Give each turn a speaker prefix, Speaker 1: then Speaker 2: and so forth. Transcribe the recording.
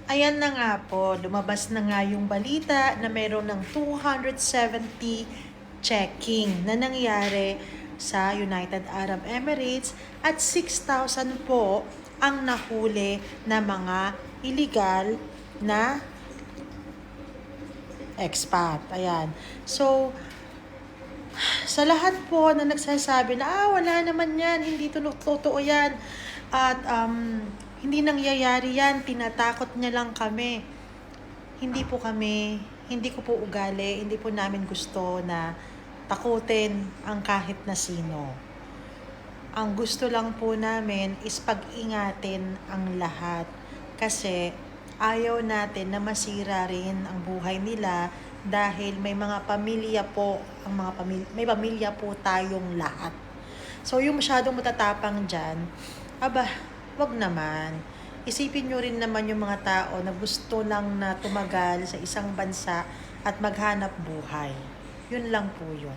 Speaker 1: Ayan na nga po, lumabas na nga yung balita na meron ng 270 checking na nangyari sa United Arab Emirates at 6,000 po ang nahuli na mga illegal na expat. Ayan. So, sa lahat po na nagsasabi na, wala naman yan, hindi totoo yan, at hindi nangyayari yan, tinatakot niya lang kami. Hindi ko po ugali, hindi po namin gusto na takutin ang kahit na sino. Ang gusto lang po namin is pag-ingatin ang lahat kasi ayaw natin na masira rin ang buhay nila dahil may mga pamilya po, may pamilya po tayong lahat. So yung masyadong matatapang dyan, wag naman. Isipin nyo rin naman yung mga tao na gusto lang na tumagal sa isang bansa at maghanap buhay. Yun lang po yun.